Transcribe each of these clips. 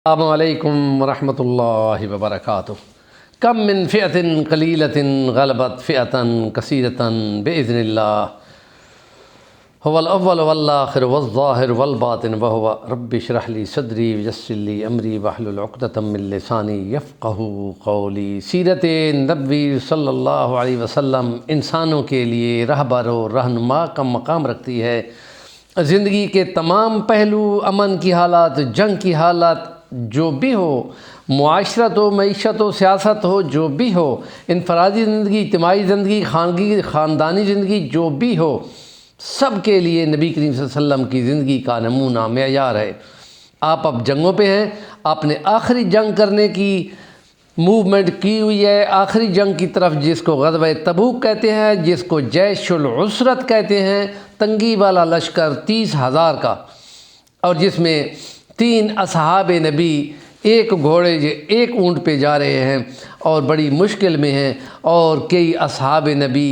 السلام علیکم ورحمۃ اللہ وبرکاتہ۔ کم من فئۃ قلیلۃ غلبت فئۃ کثیرۃ باذن اللہ هو الاول والآخر والظاہر والباطن وهو رب اشرح لي صدری ویسر لي امری واحلل عقدۃ من لسانی یفقہوا قولی۔ سیرت نبوی صلی اللہ علیہ وسلم انسانوں کے لیے رہبر و رہنما کا مقام رکھتی ہے۔ زندگی کے تمام پہلو، امن کی حالات، جنگ کی حالات جو بھی ہو، معاشرت ہو، معیشت ہو، سیاست ہو، جو بھی ہو، انفرادی زندگی، اجتماعی زندگی، خاندانی زندگی، جو بھی ہو، سب کے لیے نبی کریم صلی اللہ علیہ وسلم کی زندگی کا نمونہ معیار ہے۔ آپ اب جنگوں پہ ہیں، آپ نے آخری جنگ کرنے کی موومنٹ کی ہوئی ہے، آخری جنگ کی طرف، جس کو غزوہ تبوک کہتے ہیں، جس کو جیش العسرت کہتے ہیں، تنگی والا لشکر 30,000 کا، اور جس میں 3 اصحاب نبی ایک گھوڑے ایک اونٹ پہ جا رہے ہیں اور بڑی مشکل میں ہیں، اور کئی اصحاب نبی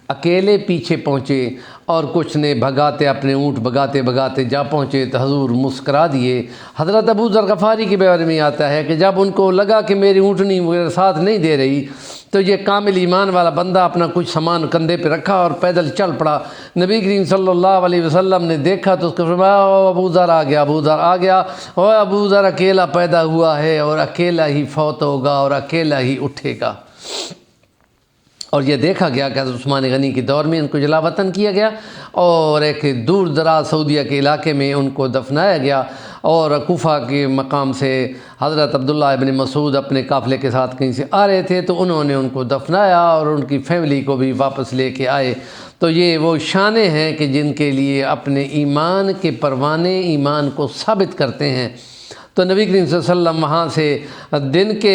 اکیلے پیچھے پہنچے اور کچھ نے بھگاتے اپنے اونٹ بھگاتے بھگاتے جا پہنچے تو حضور مسکرا دیے۔ حضرت ابو ذر غفاری کے بارے میں آتا ہے کہ جب ان کو لگا کہ میری اونٹنی میرے ساتھ نہیں دے رہی تو یہ کامل ایمان والا بندہ اپنا کچھ سامان کندھے پہ رکھا اور پیدل چل پڑا۔ نبی کریم صلی اللہ علیہ وسلم نے دیکھا تو اس کو فرمایا ابو ذر آ گیا، ابو ذر آ گیا، اور ابو ذر اکیلا پیدا ہوا ہے اور اکیلا ہی فوت ہوگا اور اکیلا ہی اٹھے گا۔ اور یہ دیکھا گیا کہ حضرت عثمان غنی کے دور میں ان کو جلا وطن کیا گیا اور ایک دور دراز سعودیہ کے علاقے میں ان کو دفنایا گیا، اور کوفہ کے مقام سے حضرت عبداللہ ابن مسعود اپنے قافلے کے ساتھ کہیں سے آ رہے تھے تو انہوں نے ان کو دفنایا اور ان کی فیملی کو بھی واپس لے کے آئے۔ تو یہ وہ شانیں ہیں کہ جن کے لیے اپنے ایمان کے پروانے ایمان کو ثابت کرتے ہیں۔ تو نبی کریم صلی اللہ علیہ وسلم وہاں سے دن کے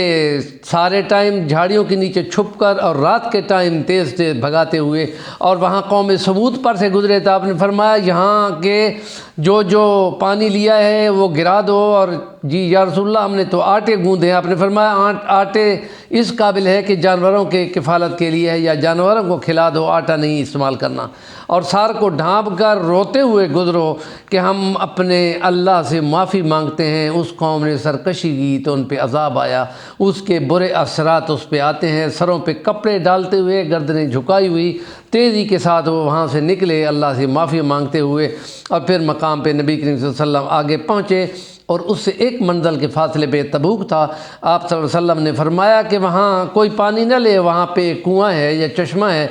سارے ٹائم جھاڑیوں کے نیچے چھپ کر اور رات کے ٹائم تیز تیز بھگاتے ہوئے اور وہاں قوم ثمود پر سے گزرے تو آپ نے فرمایا یہاں کے جو پانی لیا ہے وہ گرا دو، اور جی یا رسول اللہ ہم نے تو آٹے گوندے ہیں۔ آپ نے فرمایا آٹے اس قابل ہے کہ جانوروں کے کفالت کے لیے ہے، یا جانوروں کو کھلا دو، آٹا نہیں استعمال کرنا، اور سار کو ڈھانپ کر روتے ہوئے گزرو کہ ہم اپنے اللہ سے معافی مانگتے ہیں۔ اس قوم نے سرکشی کی تو ان پہ عذاب آیا، اس کے برے اثرات اس پہ آتے ہیں۔ سروں پہ کپڑے ڈالتے ہوئے، گردنیں جھکائی ہوئی، تیزی کے ساتھ وہ وہاں سے نکلے اللہ سے معافی مانگتے ہوئے، اور پھر مقام پہ نبی کریم صلی اللہ علیہ وسلم آگے پہنچے، اور اس سے ایک منزل کے فاصلے پہ تبوک تھا۔ آپ صلی اللہ علیہ وسلم نے فرمایا کہ وہاں کوئی پانی نہ لے، وہاں پہ ایک کنواں ہے یا چشمہ ہے،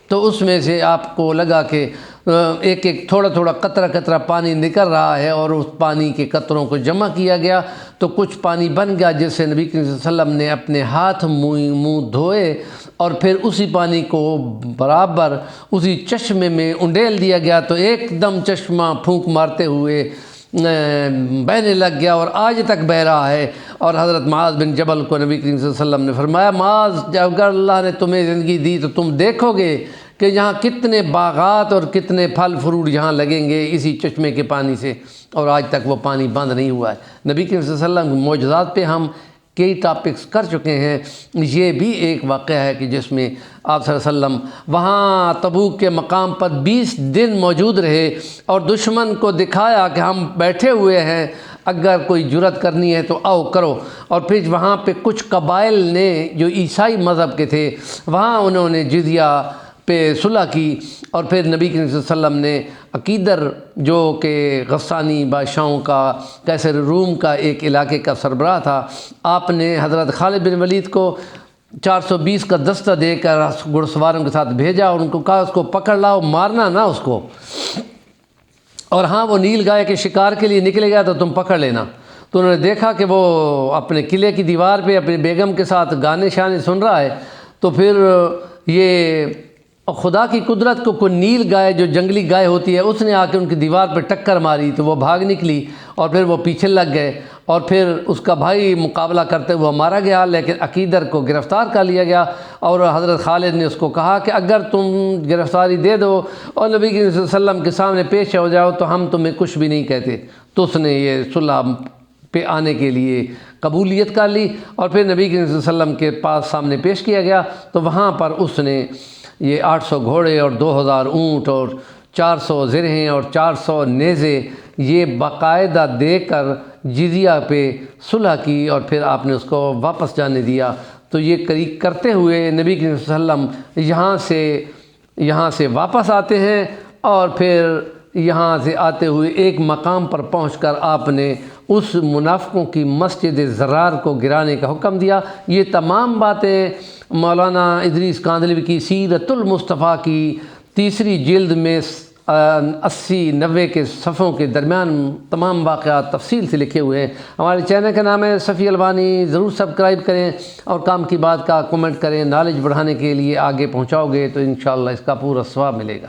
تو اس میں سے آپ کو لگا کہ ایک ایک تھوڑا تھوڑا قطرہ قطرہ پانی نکل رہا ہے، اور اس پانی کے قطروں کو جمع کیا گیا تو کچھ پانی بن گیا، جس سے نبی کریم صلی اللہ علیہ وسلم نے اپنے ہاتھ منہ دھوئے، اور پھر اسی پانی کو برابر اسی چشمے میں انڈیل دیا گیا تو ایک دم چشمہ پھونک مارتے ہوئے بہنے لگ گیا، اور آج تک بہہ رہا ہے۔ اور حضرت معاذ بن جبل کو نبی کریم صلی اللہ علیہ وسلم نے فرمایا معاذ اگر اللہ نے تمہیں زندگی دی تو تم دیکھو گے کہ یہاں کتنے باغات اور کتنے پھل فروٹ یہاں لگیں گے اسی چشمے کے پانی سے، اور آج تک وہ پانی بند نہیں ہوا ہے۔ نبی کریم صلی اللہ علیہ وسلم کے معجزات پہ ہم کئی ٹاپکس کر چکے ہیں، یہ بھی ایک واقعہ ہے کہ جس میں آپ صلی اللہ علیہ وسلم وہاں تبوک کے مقام پر 20 دن موجود رہے اور دشمن کو دکھایا کہ ہم بیٹھے ہوئے ہیں، اگر کوئی جرات کرنی ہے تو آؤ کرو۔ اور پھر وہاں پہ کچھ قبائل نے جو عیسائی مذہب کے تھے وہاں انہوں نے جزیہ پہ صلح کی، اور پھر نبی کریم صلی اللہ علیہ وسلم نے عقیدر جو کہ غسانی بادشاہوں کا قیصر روم کا ایک علاقے کا سربراہ تھا، آپ نے حضرت خالد بن ولید کو 420 کا دستہ دے کر گھڑ سواروں کے ساتھ بھیجا، اور ان کو کہا اس کو پکڑ لاؤ، مارنا نہ اس کو، اور ہاں وہ نیل گائے کے شکار کے لیے نکلے گا تو تم پکڑ لینا۔ تو انہوں نے دیکھا کہ وہ اپنے قلعے کی دیوار پہ اپنی بیگم کے ساتھ گانے شانے سن رہا ہے، تو پھر یہ خدا کی قدرت کو کوئی نیل گائے جو جنگلی گائے ہوتی ہے اس نے آ کے ان کی دیوار پہ ٹکر ماری تو وہ بھاگ نکلی، اور پھر وہ پیچھے لگ گئے، اور پھر اس کا بھائی مقابلہ کرتے ہوئے مارا گیا، لیکن عقیدر کو گرفتار کر لیا گیا، اور حضرت خالد نے اس کو کہا کہ اگر تم گرفتاری دے دو اور نبی صلی اللہ علیہ وسلم کے سامنے پیش ہو جاؤ تو ہم تمہیں کچھ بھی نہیں کہتے۔ تو اس نے یہ صلح پہ آنے کے لیے قبولیت کر لی، اور پھر نبی صلی اللہ علیہ وسلم کے پاس سامنے پیش کیا گیا، تو وہاں پر اس نے یہ 800 گھوڑے اور 2000 اونٹ اور 400 زرہیں اور 400 نیزے یہ باقاعدہ دے کر جزیہ پہ صلح کی اور پھر آپ نے اس کو واپس جانے دیا۔ تو یہ کرتے ہوئے نبی کریم صلی اللہ علیہ وسلم یہاں سے واپس آتے ہیں، اور پھر یہاں سے آتے ہوئے ایک مقام پر پہنچ کر آپ نے اس منافقوں کی مسجد زرار کو گرانے کا حکم دیا۔ یہ تمام باتیں مولانا ادریس کاندھلوی کی سیرت المصطفیٰ کی تیسری جلد میں 80-90 کے صفحوں کے درمیان تمام واقعات تفصیل سے لکھے ہوئے ہیں۔ ہمارے چینل کا نام ہے صفی البانی، ضرور سبسکرائب کریں اور کام کی بات کا کومنٹ کریں۔ نالج بڑھانے کے لیے آگے پہنچاؤ گے تو انشاءاللہ اس کا پورا ثواب ملے گا۔